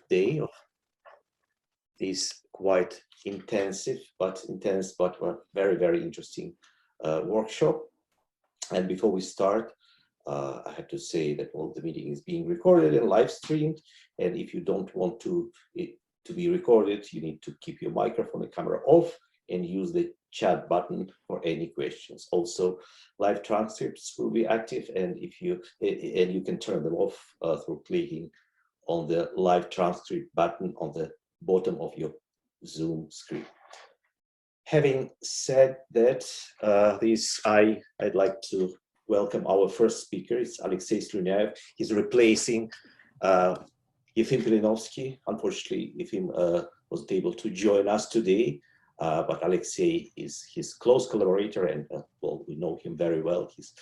day of this quite intense but very, very interesting workshop. And before we start, I have to say that the meeting is being recorded and live streamed. And if you don't want it to be recorded, you need to keep your microphone and camera off and use the chat button for any questions. Also, live transcripts will be active, and you can turn them off through clicking on the live transcript button on the bottom of your Zoom screen. Having said that, I'd like to welcome our first speaker. It's Alexey Slunyaev. He's replacing Yefim Pelinovsky. Unfortunately, Yefim wasn't able to join us today, but Alexey is his close collaborator, and well, we know him very well. He's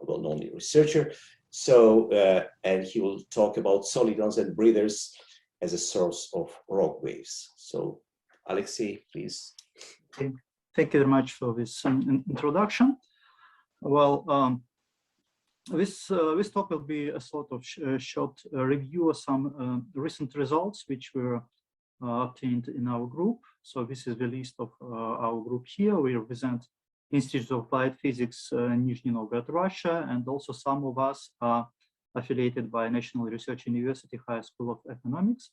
a well-known researcher. So, and he will talk about solitons and breathers as a source of rock waves. So, Alexey, please. Okay. Thank you very much for this introduction. Well, this talk will be a sort of short review of some recent results which were obtained in our group. So this is the list of our group here. We represent Institute of Applied Physics, Nizhny Novgorod, Russia, and also some of us are affiliated by National Research University High School of Economics.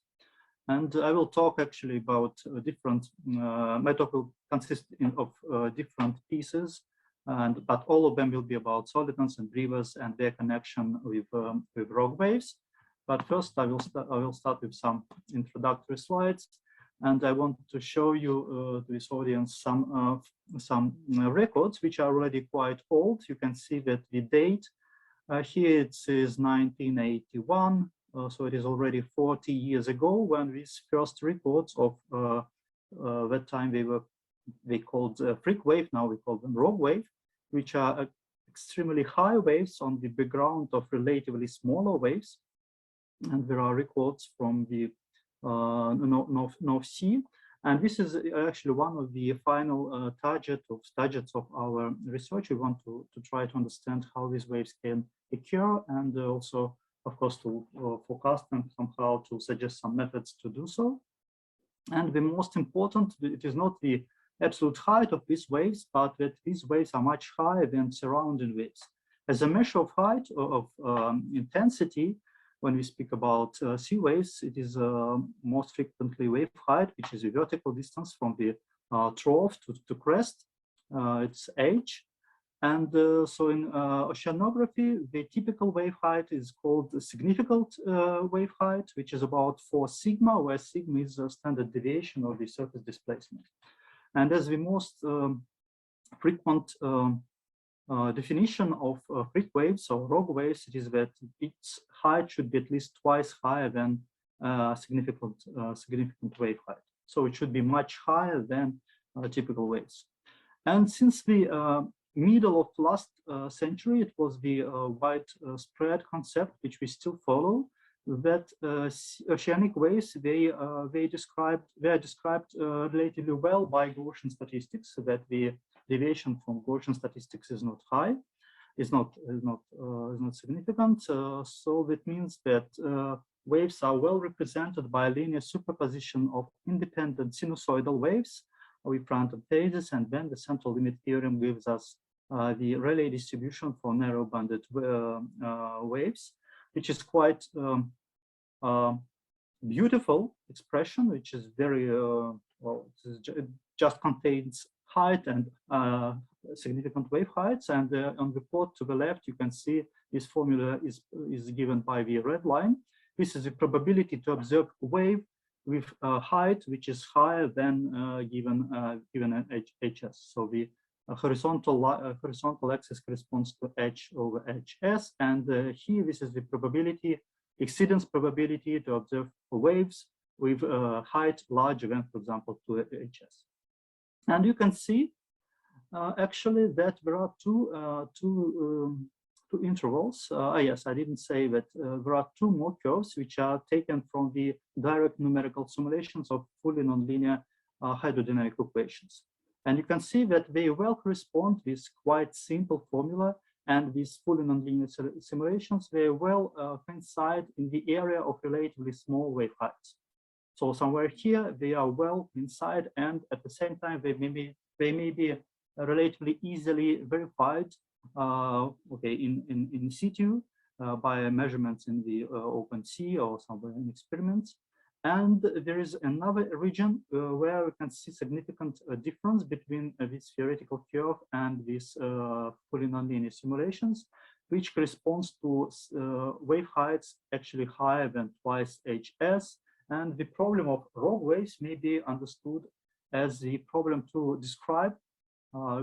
And I will talk actually about different, my talk will consist of different pieces, but all of them will be about solitons and breathers and their connection with rock waves. But first I will start with some introductory slides, and I want to show you to this audience some records which are already quite old. You can see that the date here it says 1981. So it is already 40 years ago when these first records of that time they called freak wave, now we call them rock wave, which are extremely high waves on the background of relatively smaller waves. And there are records from the North Sea. And this is actually one of the final targets of our research. We want to try to understand how these waves can occur, and also, of course, to forecast them somehow, to suggest some methods to do so. And the most important, it is not the absolute height of these waves, but that these waves are much higher than surrounding waves. As a measure of height, of intensity, when we speak about sea waves, it is most frequently wave height, which is a vertical distance from the trough to crest. It's h. And so in oceanography, the typical wave height is called the significant wave height, which is about 4 sigma, where sigma is a standard deviation of the surface displacement. And as the most frequent definition of freak waves or rock waves, it is that its height should be at least twice higher than significant wave height. So it should be much higher than typical waves. And since the middle of last century, it was the widespread concept which we still follow, that oceanic waves they are described relatively well by Gaussian statistics, so that the deviation from Gaussian statistics is not high, is not significant. So that means that waves are well represented by a linear superposition of independent sinusoidal waves with random phases, and then the central limit theorem gives us the Rayleigh distribution for narrow-banded waves, which is quite beautiful expression, which is very well. It just contains height and significant wave heights. And on the plot to the left, you can see this formula is given by the red line. This is the probability to observe a wave with a height which is higher than given an HS. So the horizontal axis corresponds to h over hs, and here this is the probability, exceedance probability to observe waves with height larger than, for example, 2hs. And you can see actually that there are two intervals. Yes, I didn't say that there are two more curves which are taken from the direct numerical simulations of fully nonlinear hydrodynamic equations. And you can see that they well correspond with quite simple formula and these fully nonlinear simulations very well coincide in the area of relatively small wave heights. So somewhere here they are well inside, and at the same time they may be relatively easily verified, okay, in situ by measurements in the open sea or somewhere in experiments. And there is another region where we can see significant difference between this theoretical curve and these fully nonlinear simulations, which corresponds to wave heights actually higher than twice hs. And the problem of rogue waves may be understood as the problem to describe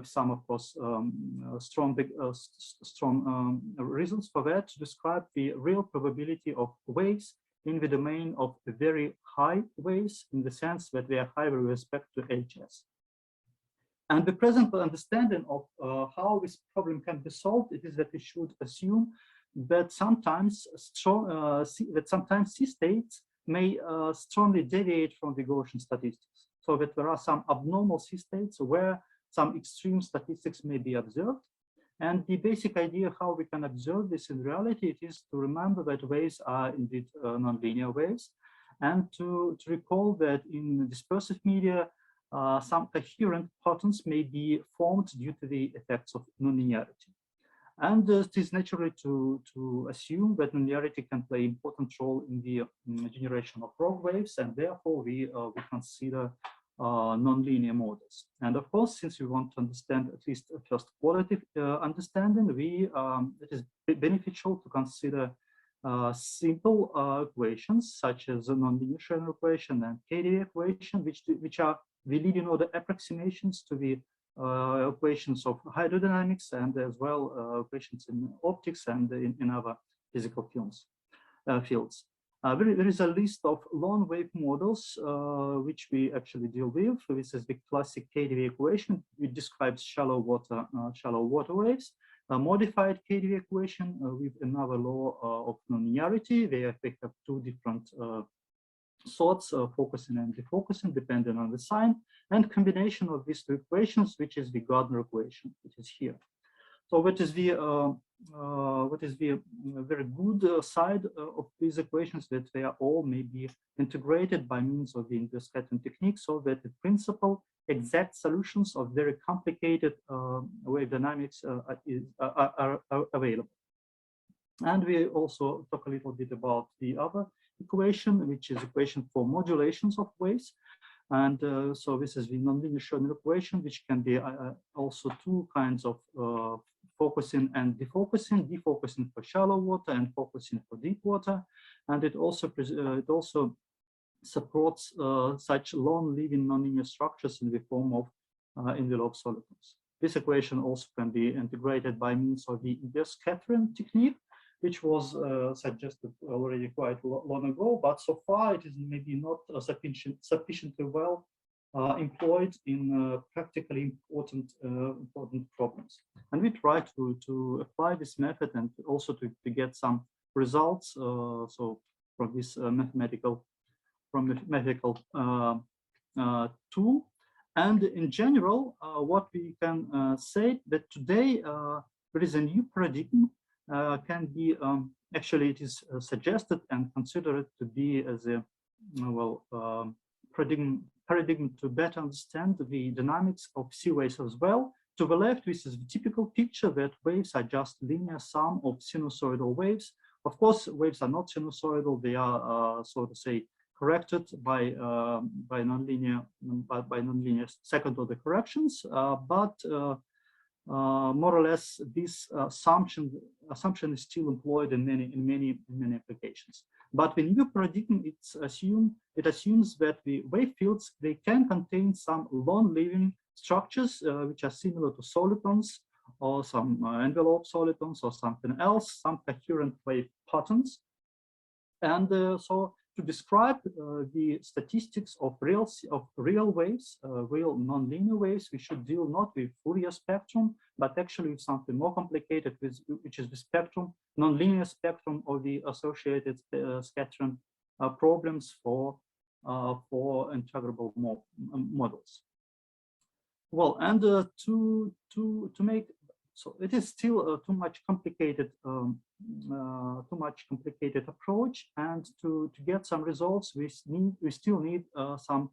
some, of course, strong reasons for that, to describe the real probability of waves in the domain of very high waves, in the sense that they are high with respect to hs. And the present understanding of how this problem can be solved, it is that we should assume that sometimes C states may strongly deviate from the Gaussian statistics, so that there are some abnormal C states where some extreme statistics may be observed. And the basic idea how we can observe this in reality, it is to remember that waves are indeed nonlinear waves, and to recall that in dispersive media, some coherent patterns may be formed due to the effects of nonlinearity. And it is naturally to assume that nonlinearity can play an important role in the generation of rogue waves, and therefore we consider nonlinear models. And of course, since we want to understand at least a first qualitative understanding, it is beneficial to consider simple equations such as the nonlinear Schrödinger equation and KdV equation, which are the leading order approximations to the equations of hydrodynamics, and as well equations in optics and in other physical fields. There is a list of long wave models which we actually deal with. This is the classic KdV equation, which describes shallow water waves. A modified KdV equation with another law of nonlinearity. They have two different sorts, focusing and defocusing, depending on the sign, and combination of these two equations, which is the Gardner equation, which is here. So what is the very good side of these equations, that they are all may be integrated by means of the inverse scattering technique, so that in principle exact solutions of very complicated wave dynamics are available. And we also talk a little bit about the other equation, which is equation for modulations of waves. And so this is the nonlinear Schrödinger equation, which can be also two kinds of focusing and defocusing, defocusing for shallow water and focusing for deep water. And it also supports such long-living nonlinear structures in the form of envelope solitons. This equation also can be integrated by means of the inverse scattering technique, which was suggested already quite long ago, but so far it is maybe not sufficiently well employed in practically important problems. And we try to apply this method and also to get some results. So from this mathematical tool. And in general, what we can say that today there is a new paradigm can be actually it is suggested and considered to be as a paradigm to better understand the dynamics of sea waves as well. To the left, this is the typical picture that waves are just linear sum of sinusoidal waves. Of course, waves are not sinusoidal; they are, so to say, corrected by nonlinear second-order corrections. But more or less, this assumption is still employed in many applications. But the new paradigm it assumes that the wave fields, they can contain some long-living structures which are similar to solitons or some envelope solitons or something else, some coherent wave patterns. And so to describe the statistics of real waves, real nonlinear waves, we should deal not with Fourier spectrum, but actually with something more complicated, which is the spectrum, nonlinear spectrum of the associated scattering problems for integrable models. Well, and to make So it is still too much complicated approach, and to get some results, we still need some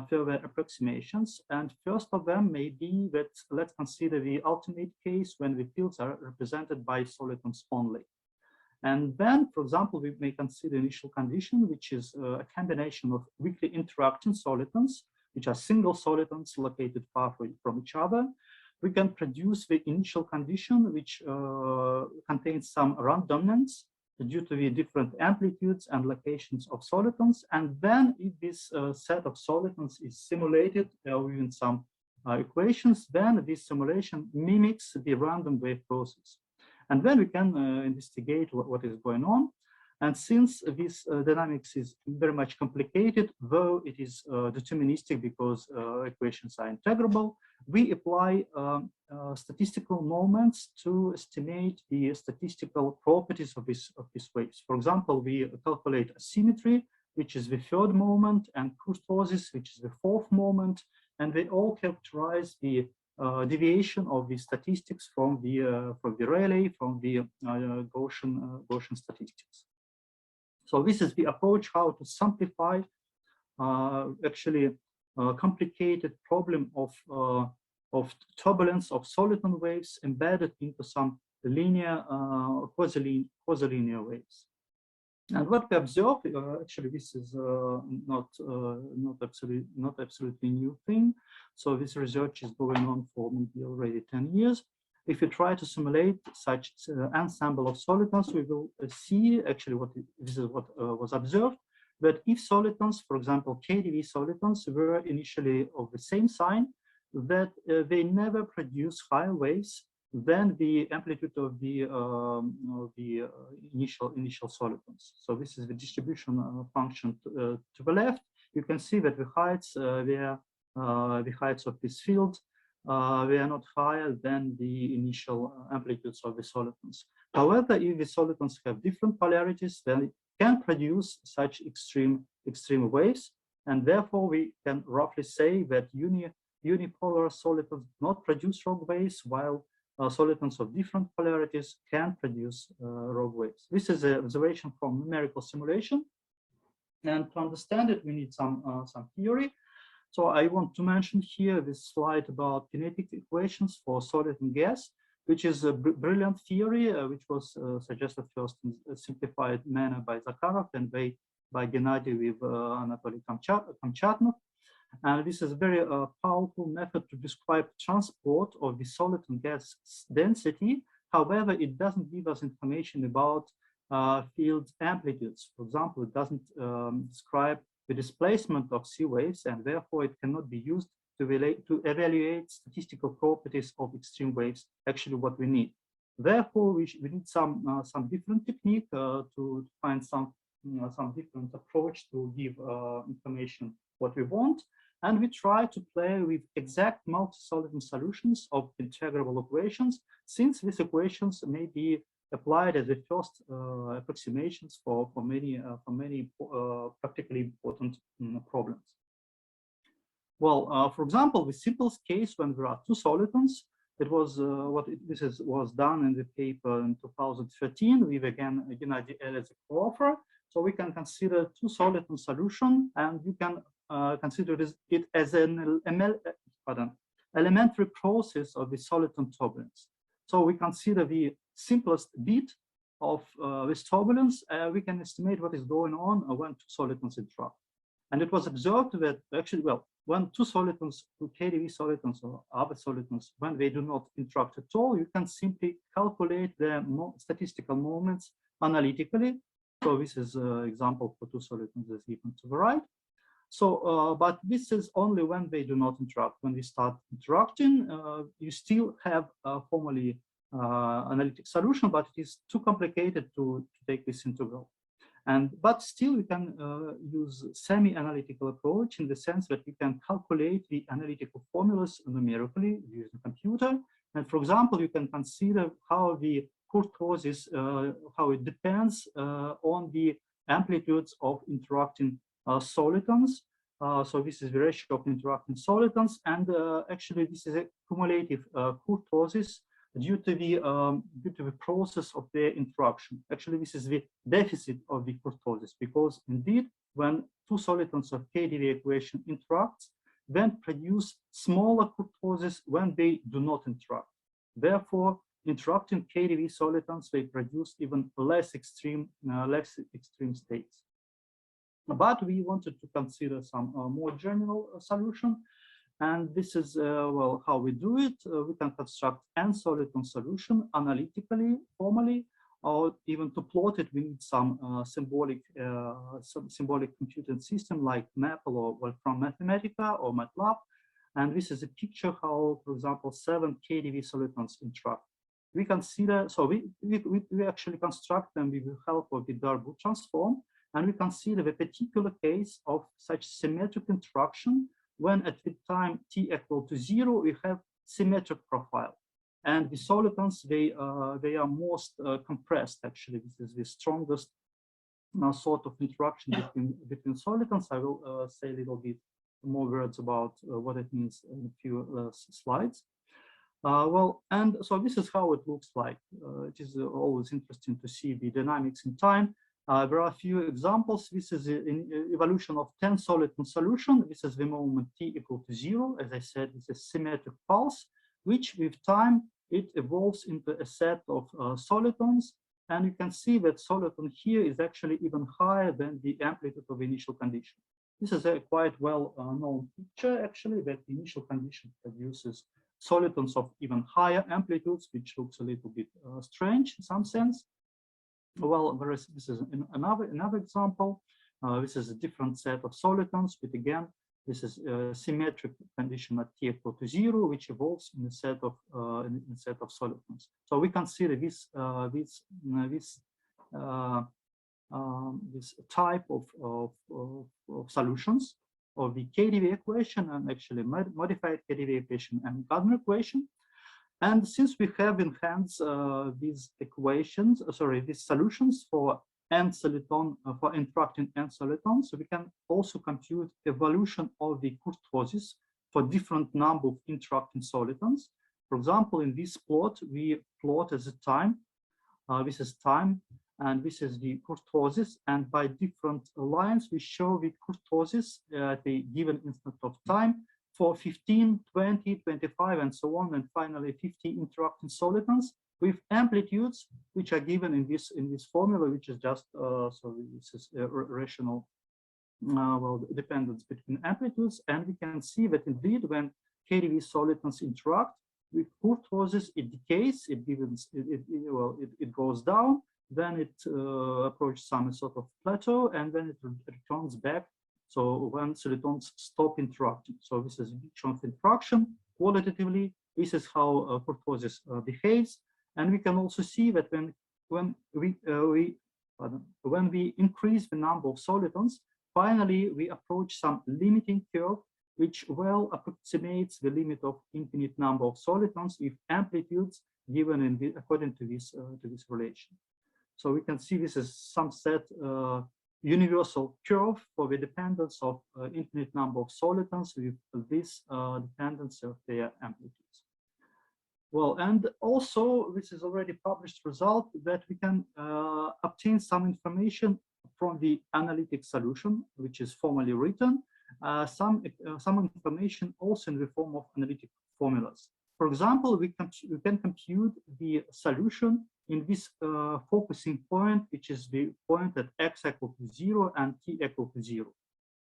further approximations. And first of them may be that let's consider the ultimate case when the fields are represented by solitons only. And then, for example, we may consider initial condition, which is a combination of weakly interacting solitons, which are single solitons located far from each other. We can produce the initial condition, which contains some randomness due to the different amplitudes and locations of solitons. And then if this set of solitons is simulated within some equations, then this simulation mimics the random wave process. And then we can investigate what is going on. And since this dynamics is very much complicated, though it is deterministic because equations are integrable, we apply statistical moments to estimate the statistical properties of these waves. For example, we calculate asymmetry, which is the third moment, and kurtosis, which is the fourth moment, and they all characterize the deviation of the statistics from the Rayleigh, from the Gaussian statistics. So this is the approach how to simplify actually complicated problem of turbulence of soliton waves embedded into some linear quasi-linear waves. And what we observe, actually, this is not absolutely new thing. So this research is going on for maybe already 10 years. If you try to simulate such ensemble of solitons, we will see actually this is what was observed. That if solitons, for example, KdV solitons, were initially of the same sign, that they never produce higher waves than the amplitude of the initial solitons. So this is the distribution function to the left. You can see that the heights of this field they are not higher than the initial amplitudes of the solitons. However, if the solitons have different polarities, then it can produce such extreme waves, and therefore we can roughly say that unipolar solitons do not produce rogue waves, while solitons of different polarities can produce rogue waves. This is an observation from numerical simulation, and to understand it, we need some theory. So I want to mention here this slide about kinetic equations for solid and gas, which is a brilliant theory, which was suggested first in a simplified manner by Zakharov and by Gennady with Anatoly Kamchatnov. And this is a very powerful method to describe transport of the solid and gas density. However, it doesn't give us information about field amplitudes. For example, it doesn't describe the displacement of C waves, and therefore it cannot be used to evaluate statistical properties of extreme waves, actually what we need. Therefore, we need some different technique to find some different approach to give information what we want. And we try to play with exact multi-soliton solutions of integrable equations, since these equations may be applied as the first approximations for many practically important problems. Well, for example, the simplest case when there are two solitons, it was was done in the paper in 2013 with again Gennady as a co-author. So we can consider two soliton solution, and you can consider it as an elementary process of the soliton turbulence. So we consider the simplest bit of this turbulence. We can estimate what is going on when two solitons interact. And it was observed that actually, well, when two solitons, two KdV solitons or other solitons, when they do not interact at all, you can simply calculate their statistical moments analytically. So this is an example for two solitons as given to the right. So, but this is only when they do not interact. When they start interacting, you still have a formally analytic solution, but it is too complicated to take this integral. But still, we can use semi-analytical approach in the sense that we can calculate the analytical formulas numerically using a computer. And for example, you can consider how the kurtosis, how it depends on the amplitudes of interacting solitons. So this is the ratio of interacting solitons, and actually this is a cumulative kurtosis due to the process of their interaction. Actually, this is the deficit of the kurtosis, because indeed, when two solitons of KdV equation interact, then produce smaller kurtoses when they do not interact. Therefore, interacting KdV solitons, they produce even less extreme states. But we wanted to consider some more general solution. And this is, well, how we do it. We can construct n-soliton solution analytically, formally, or even to plot it, we need some symbolic computing system like Maple or from Mathematica or MATLAB. And this is a picture how, for example, 7 KdV solitons interact. We consider, so we actually construct them with the help of the Darboux transform, and we consider the particular case of such symmetric interaction when at the time t equal to 0, we have symmetric profile. And the solitons, they are most compressed, actually. This is the strongest sort of interaction between solitons. I will say a little bit more words about what it means in a few slides. Well, and so this is how it looks like. It is always interesting to see the dynamics in time. There are a few examples. This is an evolution of 10 soliton solution. This is the moment t equal to 0. As I said, it's a symmetric pulse, which with time, it evolves into a set of solitons. And you can see that soliton here is actually even higher than the amplitude of the initial condition. This is a quite well-known picture, actually, that the initial condition produces solitons of even higher amplitudes, which looks a little bit strange in some sense. Well, this is another example. This is a different set of solitons, but again, this is a symmetric condition at t equal to 0, which evolves in a set of solitons. So we consider this type of solutions of the KdV equation, and actually modified KdV equation and Gardner equation. And since we have in hands these equations, these solutions for n-soliton, for interacting n-solitons, so we can also compute evolution of the kurtosis for different number of interacting solitons. For example, in this plot, we plot as a time. This is time, and this is the kurtosis. And by different lines, we show the kurtosis at a given instant of time for 15, 20, 25, and so on, and finally 50 interacting solitons with amplitudes which are given in this formula, which is just so this is a rational dependence between amplitudes. And we can see that indeed when KdV solitons interact with kurtosis, it decays, it goes down, then it approaches some sort of plateau, and then it returns back. So when solitons stop interacting, so this is a picture of interaction qualitatively. This is how kurtosis behaves, and we can also see that when we increase the number of solitons, finally we approach some limiting curve, which well approximates the limit of infinite number of solitons with amplitudes given according to this relation. So we can see this is some set universal curve for the dependence of infinite number of solitons with this dependency of their amplitudes. Well, and also this is already published result that we can obtain some information from the analytic solution, which is formally written, some information also in the form of analytic formulas. For example, we can compute the solution in this focusing point, which is the point at x equal to 0 and t equal to 0.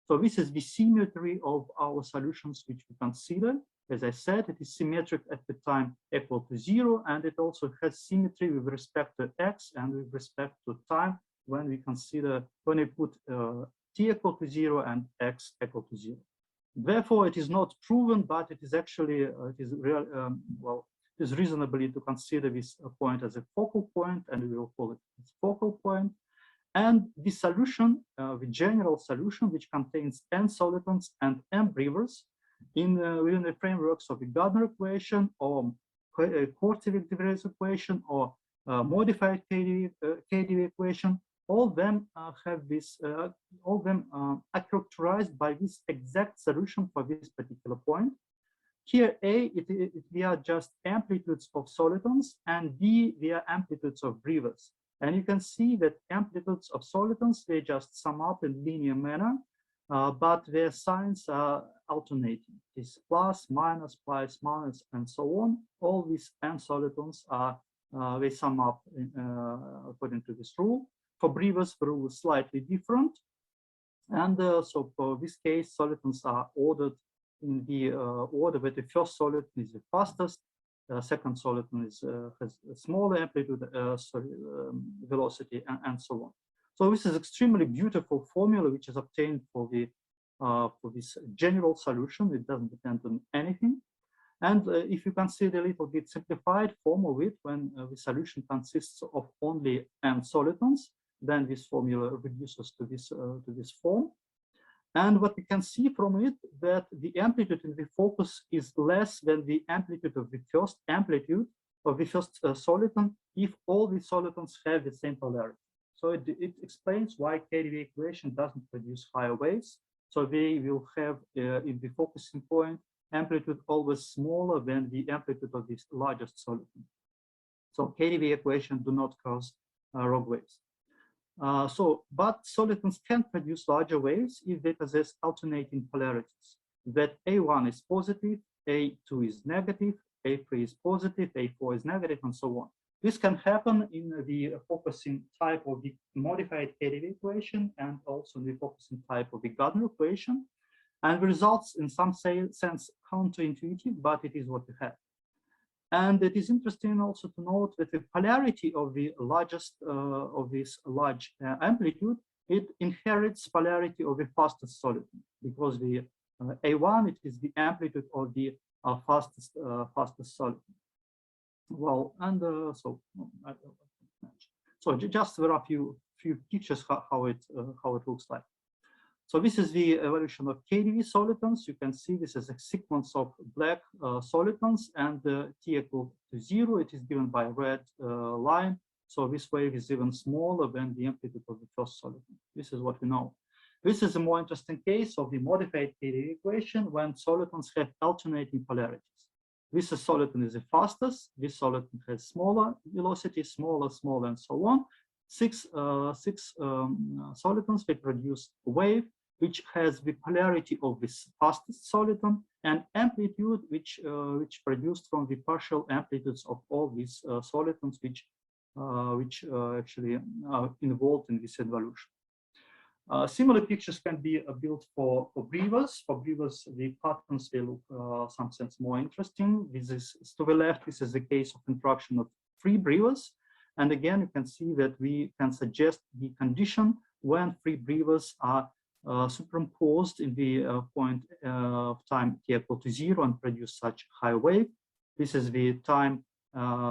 So this is the symmetry of our solutions, which we consider. As I said, it is symmetric at the time equal to 0, and it also has symmetry with respect to x and with respect to time when we put t equal to 0 and x equal to 0. Therefore, it is not proven, but it is actually it is reasonably to consider this point as a focal point, and we will call it its focal point. And the solution, the general solution, which contains n solitons and m brevers within the frameworks of the Gardner equation or Korteweg-de equation or modified KdV equation, all of them have this, all of them are characterized by this exact solution for this particular point. Here A, we are just amplitudes of solitons, and B, we are amplitudes of breathers. And you can see that amplitudes of solitons, they just sum up in linear manner, but their signs are alternating. This plus, minus, and so on. All these n solitons are, they sum up according to this rule. For breathers, the rule is slightly different. And so for this case, solitons are ordered in the order where the first soliton is the fastest, second soliton is, has a smaller amplitude, velocity, and so on. So this is extremely beautiful formula which is obtained for the for this general solution. It doesn't depend on anything. And if you consider a little bit simplified form of it, when the solution consists of only n solitons, then this formula reduces to this form. And what we can see from it, that the amplitude in the focus is less than the amplitude of the first soliton if all the solitons have the same polarity. So it explains why KdV equation doesn't produce higher waves. So they will have in the focusing point amplitude always smaller than the amplitude of this largest soliton. So KdV equation do not cause rogue waves. But solitons can produce larger waves if they possess alternating polarities. That A1 is positive, A2 is negative, A3 is positive, A4 is negative, and so on. This can happen in the focusing type of the modified KdV equation and also the focusing type of the Gardner equation, and results in some sense counterintuitive, but it is what we have. And it is interesting also to note that the polarity of the largest of this large amplitude, it inherits polarity of the fastest soliton, because the A1, it is the amplitude of the fastest soliton. Well, and so just there are a few pictures how it looks like. So this is the evolution of KdV solitons. You can see this is a sequence of black solitons, and t equal to 0. It is given by a red line. So this wave is even smaller than the amplitude of the first soliton. This is what we know. This is a more interesting case of the modified KdV equation when solitons have alternating polarities. This soliton is the fastest. This soliton has smaller velocity, smaller, and so on. Six solitons, they produce a wave which has the polarity of this fastest soliton and amplitude which produced from the partial amplitudes of all these solitons which actually are involved in this evolution. Similar pictures can be built for breathers. For breathers, the patterns they look some sense more interesting. This is to the left. This is the case of interaction of free breathers, and again you can see that we can suggest the condition when free breathers are superimposed in the point of time t equal to 0 and produce such high wave. This is the time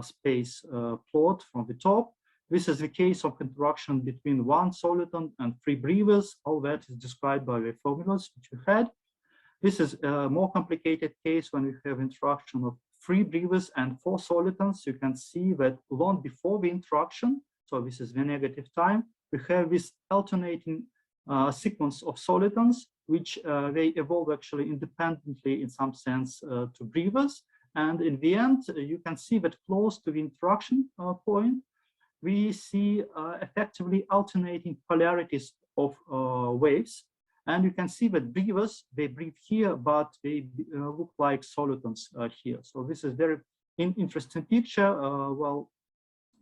space plot from the top. This is the case of interaction between one soliton and free breathers. All that is described by the formulas which we had. This is a more complicated case when we have interaction of free breathers and 4 solitons. You can see that long before the interaction, so this is the negative time, we have this alternating sequence of solitons, which they evolve actually independently in some sense to breathers. And in the end, you can see that close to the interaction point, we see effectively alternating polarities of waves. And you can see that breathers, they breathe here, but they look like solitons here. So this is very interesting picture, well,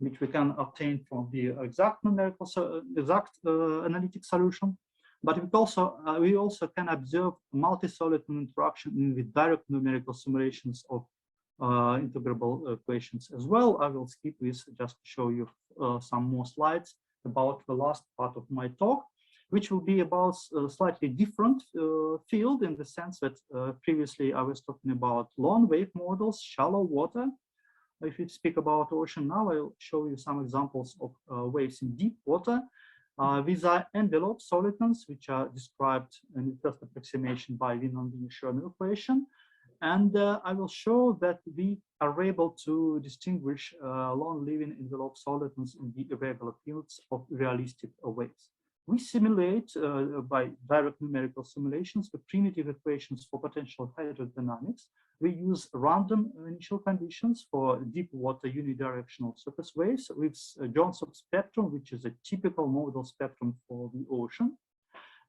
which we can obtain from the exact numerical, analytic solution. But we also can observe multi-soliton interaction in the direct numerical simulations of integrable equations as well. I will skip this just to show you some more slides about the last part of my talk, which will be about a slightly different field, in the sense that previously I was talking about long wave models, shallow water. If you speak about ocean now, I'll show you some examples of waves in deep water. These are envelope solitons, which are described in the first approximation by the nonlinear equation. And I will show that we are able to distinguish long-living envelope solitons in the irregular fields of realistic waves. We simulate by direct numerical simulations the primitive equations for potential hydrodynamics we use random initial conditions for deep water unidirectional surface waves with Johnson spectrum, which is a typical model spectrum for the ocean.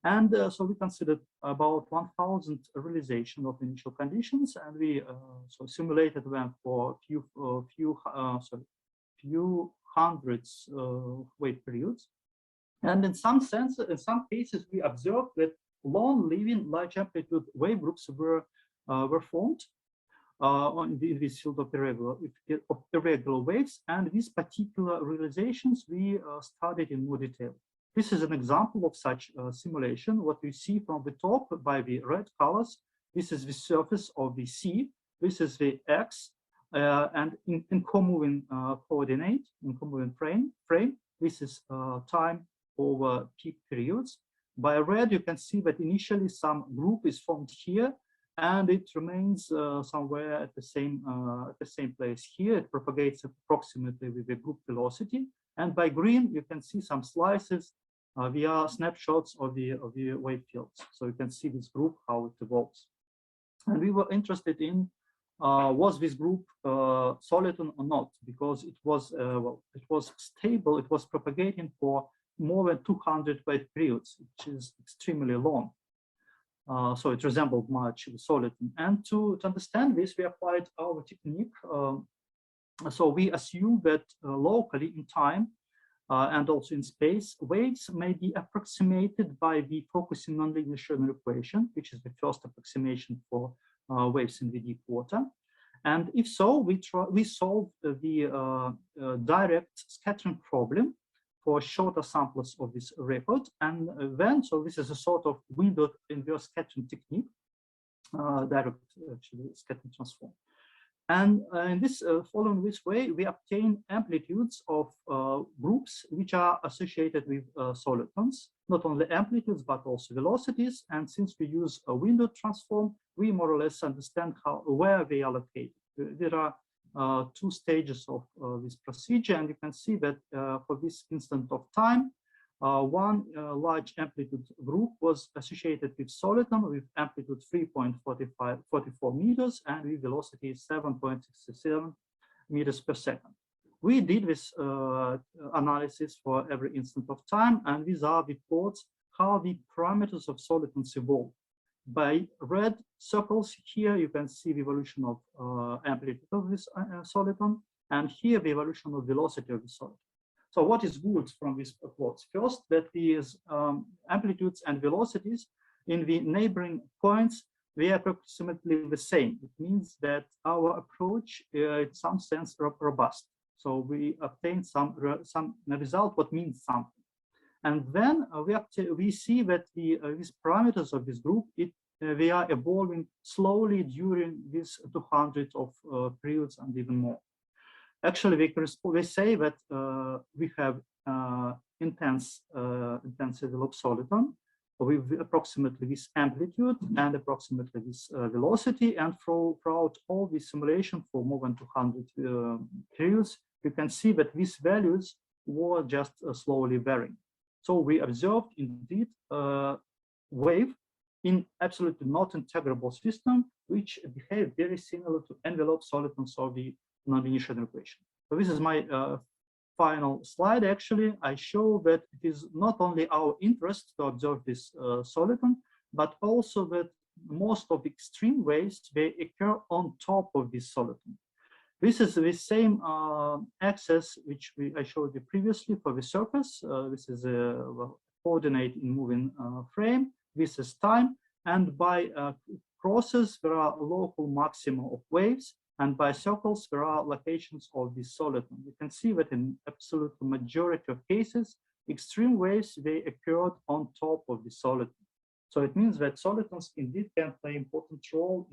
And so we considered about 1,000 realization of initial conditions, and we so simulated them for few hundreds wave periods. And in some sense, in some cases, we observed that long living large amplitude wave groups were formed in this field of irregular waves, and these particular realizations we studied in more detail. This is an example of such simulation. What you see from the top by the red colors, this is the surface of the sea, this is the X, and in co-moving coordinate, in co-moving frame, this is time over peak periods. By red, you can see that initially some group is formed here, and it remains somewhere at the same place here. It propagates approximately with the group velocity. And by green, you can see some slices via snapshots of the wave fields. So you can see this group, how it evolves. And we were interested in was this group soliton or not, because it was it was stable. It was propagating for more than 200 wave periods, which is extremely long. So it resembled much the soliton. And to understand this, we applied our technique. So we assume that locally in time and also in space, waves may be approximated by the focusing nonlinear Schrödinger equation, which is the first approximation for waves in the deep water. And if so, we solve the direct scattering problem for shorter samples of this record. And then, so this is a sort of window inverse scattering technique, direct actually scattering transform. And in this following this way, we obtain amplitudes of groups which are associated with solitons, not only amplitudes, but also velocities. And since we use a window transform, we more or less understand where they are located. There are two stages of this procedure, and you can see that for this instant of time, one large amplitude group was associated with soliton with amplitude 3.44 meters and with velocity 7.67 meters per second. We did this analysis for every instant of time, and these are the plots how the parameters of solitons evolve. By red circles here, you can see the evolution of amplitude of this soliton, and here the evolution of velocity of the soliton. So what is good from these plots? First, that these amplitudes and velocities in the neighboring points, they are approximately the same. It means that our approach in some sense robust. So we obtain some result what means something. And then we see that these parameters of this group, they are evolving slowly during these 200 of periods and even more. Actually, we say that we have intensity of soliton with approximately this amplitude and approximately this velocity. And throughout all this simulation for more than 200 periods, you can see that these values were just slowly varying. So we observed indeed wave in absolutely not integrable system, which behave very similar to envelope solitons of the nonlinear Schrödinger equation. So this is my final slide. Actually, I show that it is not only our interest to observe this soliton, but also that most of the extreme waves, they occur on top of this soliton. This is the same axis which I showed you previously for the surface. This is a coordinate in moving frame. This is time, and by crosses there are local maxima of waves, and by circles there are locations of the soliton. You can see that in absolute majority of cases, extreme waves they occurred on top of the soliton. So it means that solitons indeed can play important role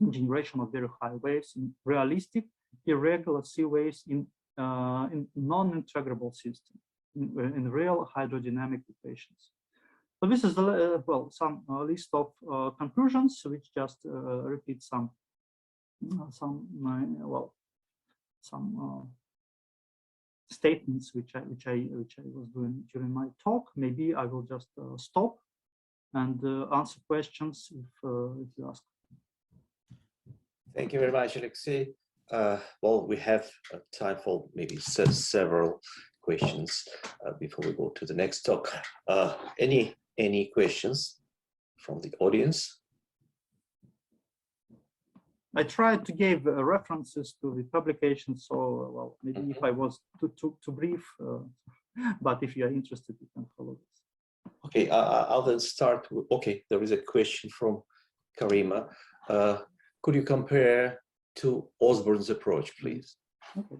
in generation of very high waves in realistic irregular sea waves in non-integrable system in real hydrodynamic equations. So this is the some list of conclusions which just repeat some statements which I was doing during my talk. Maybe I will just stop and answer questions if you ask. Thank you very much, Alexey. Well, we have time for maybe several questions before we go to the next talk. Any questions from the audience? I tried to give references to the publications, so well, maybe if I was too brief, but if you are interested, you can follow this. Okay, I'll then start with, okay, there is a question from Karima. Could you compare to Osborne's approach, please? Okay.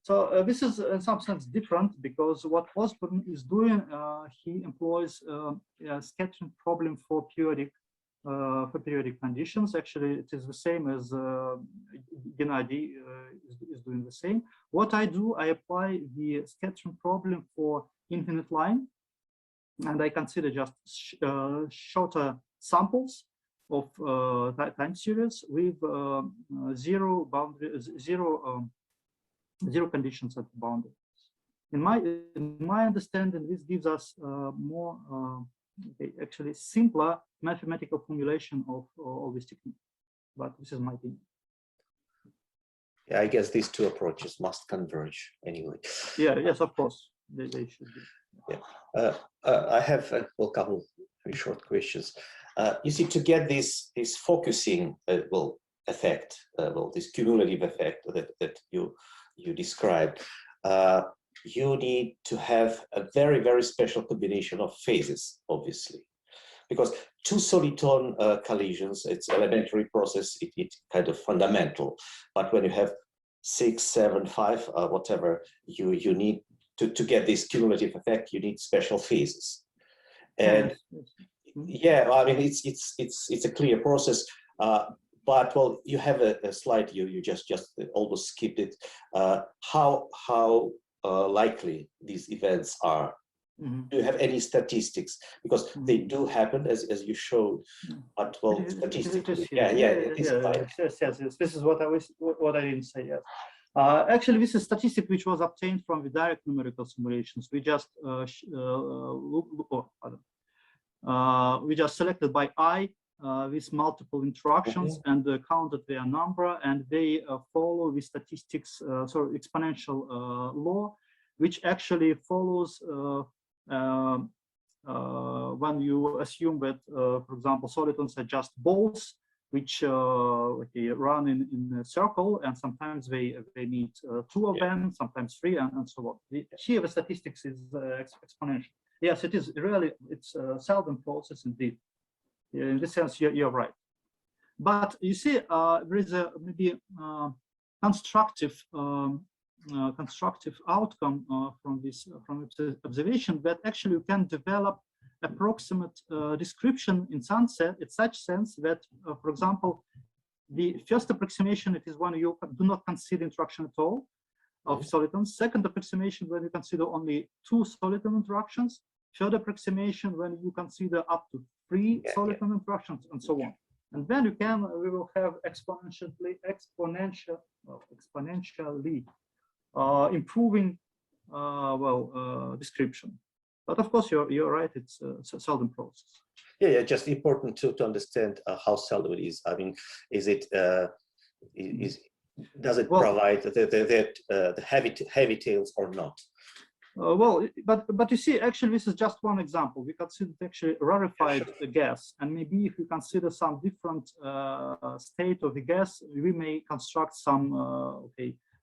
So this is in some sense different, because what Osborne is doing, he employs a scattering problem for periodic conditions. Actually, it is the same as Gennady is doing the same. What I do, I apply the scattering problem for infinite line, and I consider just shorter samples of time series with zero conditions at the boundary. In my understanding, this gives us more actually simpler mathematical formulation of all this technique. But this is my opinion. Yeah, I guess these two approaches must converge anyway. Yeah, yes, of course, they should be. Yeah, I have a couple very short questions. You see, to get this focusing effect, this cumulative effect that you described, you need to have a very special combination of phases, obviously, because two soliton collisions, it's elementary process, it's kind of fundamental. But when you have 6, 7, 5, whatever, you need to get this cumulative effect, you need special phases. And yeah, I mean, it's a clear process. But well, you have a slide. You just almost skipped it. How likely these events are? Do you have any statistics? Because they do happen, as you showed. But well, statistically, yes. This is what I didn't say yet. Actually, this is statistic which was obtained from the direct numerical simulations. We just selected by eye with multiple interactions and counted their number, and they follow the statistics, exponential law, which actually follows when you assume that, for example, solitons are just balls which run in a circle, and sometimes they meet 2 of them, sometimes 3, and so on. Here the statistics is exponential. Yes, it is really, it's a seldom process indeed. In this sense, you're right. But you see, there is a maybe constructive outcome from this observation, that actually you can develop approximate description in such sense that, for example, the first approximation, it is when you do not consider interaction at all of solitons. Second approximation, when you consider only 2 soliton interactions. Third approximation, when you consider up to 3 soliton interactions, and so on. And then we will have exponentially improving description. But of course, you're right, it's a seldom process. Yeah, just important to understand how seldom it is. I mean, is it does it provide the heavy tails or not? But you see, actually, this is just one example. We consider actually rarefied gas, and maybe if we consider some different state of the gas, we may construct some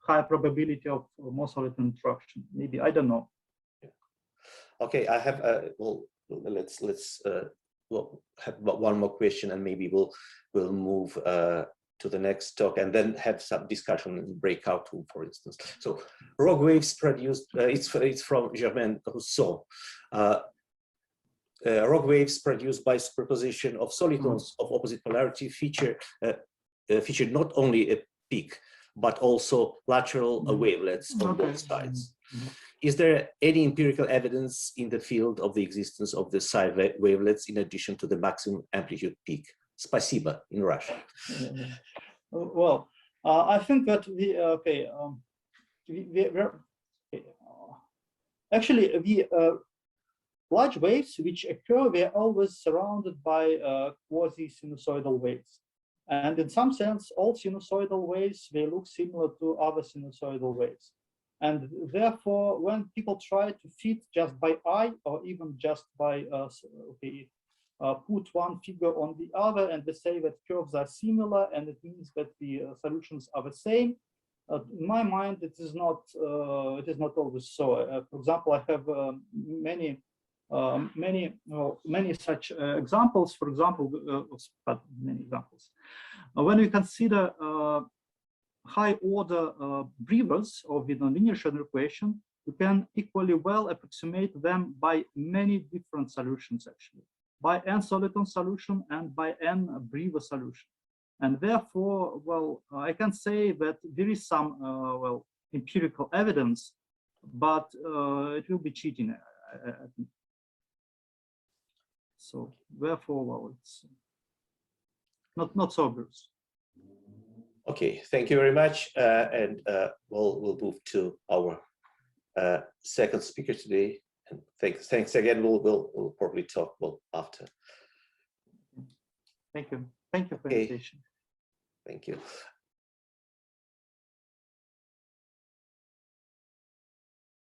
higher probability of more soliton interaction. Maybe, I don't know. Okay, I have let's have one more question, and maybe we'll move to the next talk, and then have some discussion in breakout room, for instance. So, rogue waves produced, it's from Germain Rousseau. Rogue waves produced by superposition of solitons of opposite polarity feature not only a peak, but also lateral wavelets on both sides. Is there any empirical evidence in the field of the existence of the side wavelets in addition to the maximum amplitude peak? Spasiba in Russian. Well, I think that actually the large waves which occur, they're always surrounded by quasi-sinusoidal waves. And in some sense, all sinusoidal waves, they look similar to other sinusoidal waves. And therefore, when people try to fit just by eye or even just by, put one figure on the other and they say that curves are similar and it means that the solutions are the same, in my mind, it is not always so. For example, I have many such examples. For example, many examples. When we consider high order brevers of the nonlinear Schrödinger equation, you can equally well approximate them by many different solutions, actually, by n soliton solution and by n brever solution. And therefore, well, I can say that there is some, empirical evidence, but it will be cheating, I think. So therefore, well, it's not so obvious. Okay, thank you very much. And we'll move to our second speaker today. And thanks again. We'll probably talk after. Thank you. Thank you for the invitation. Thank you.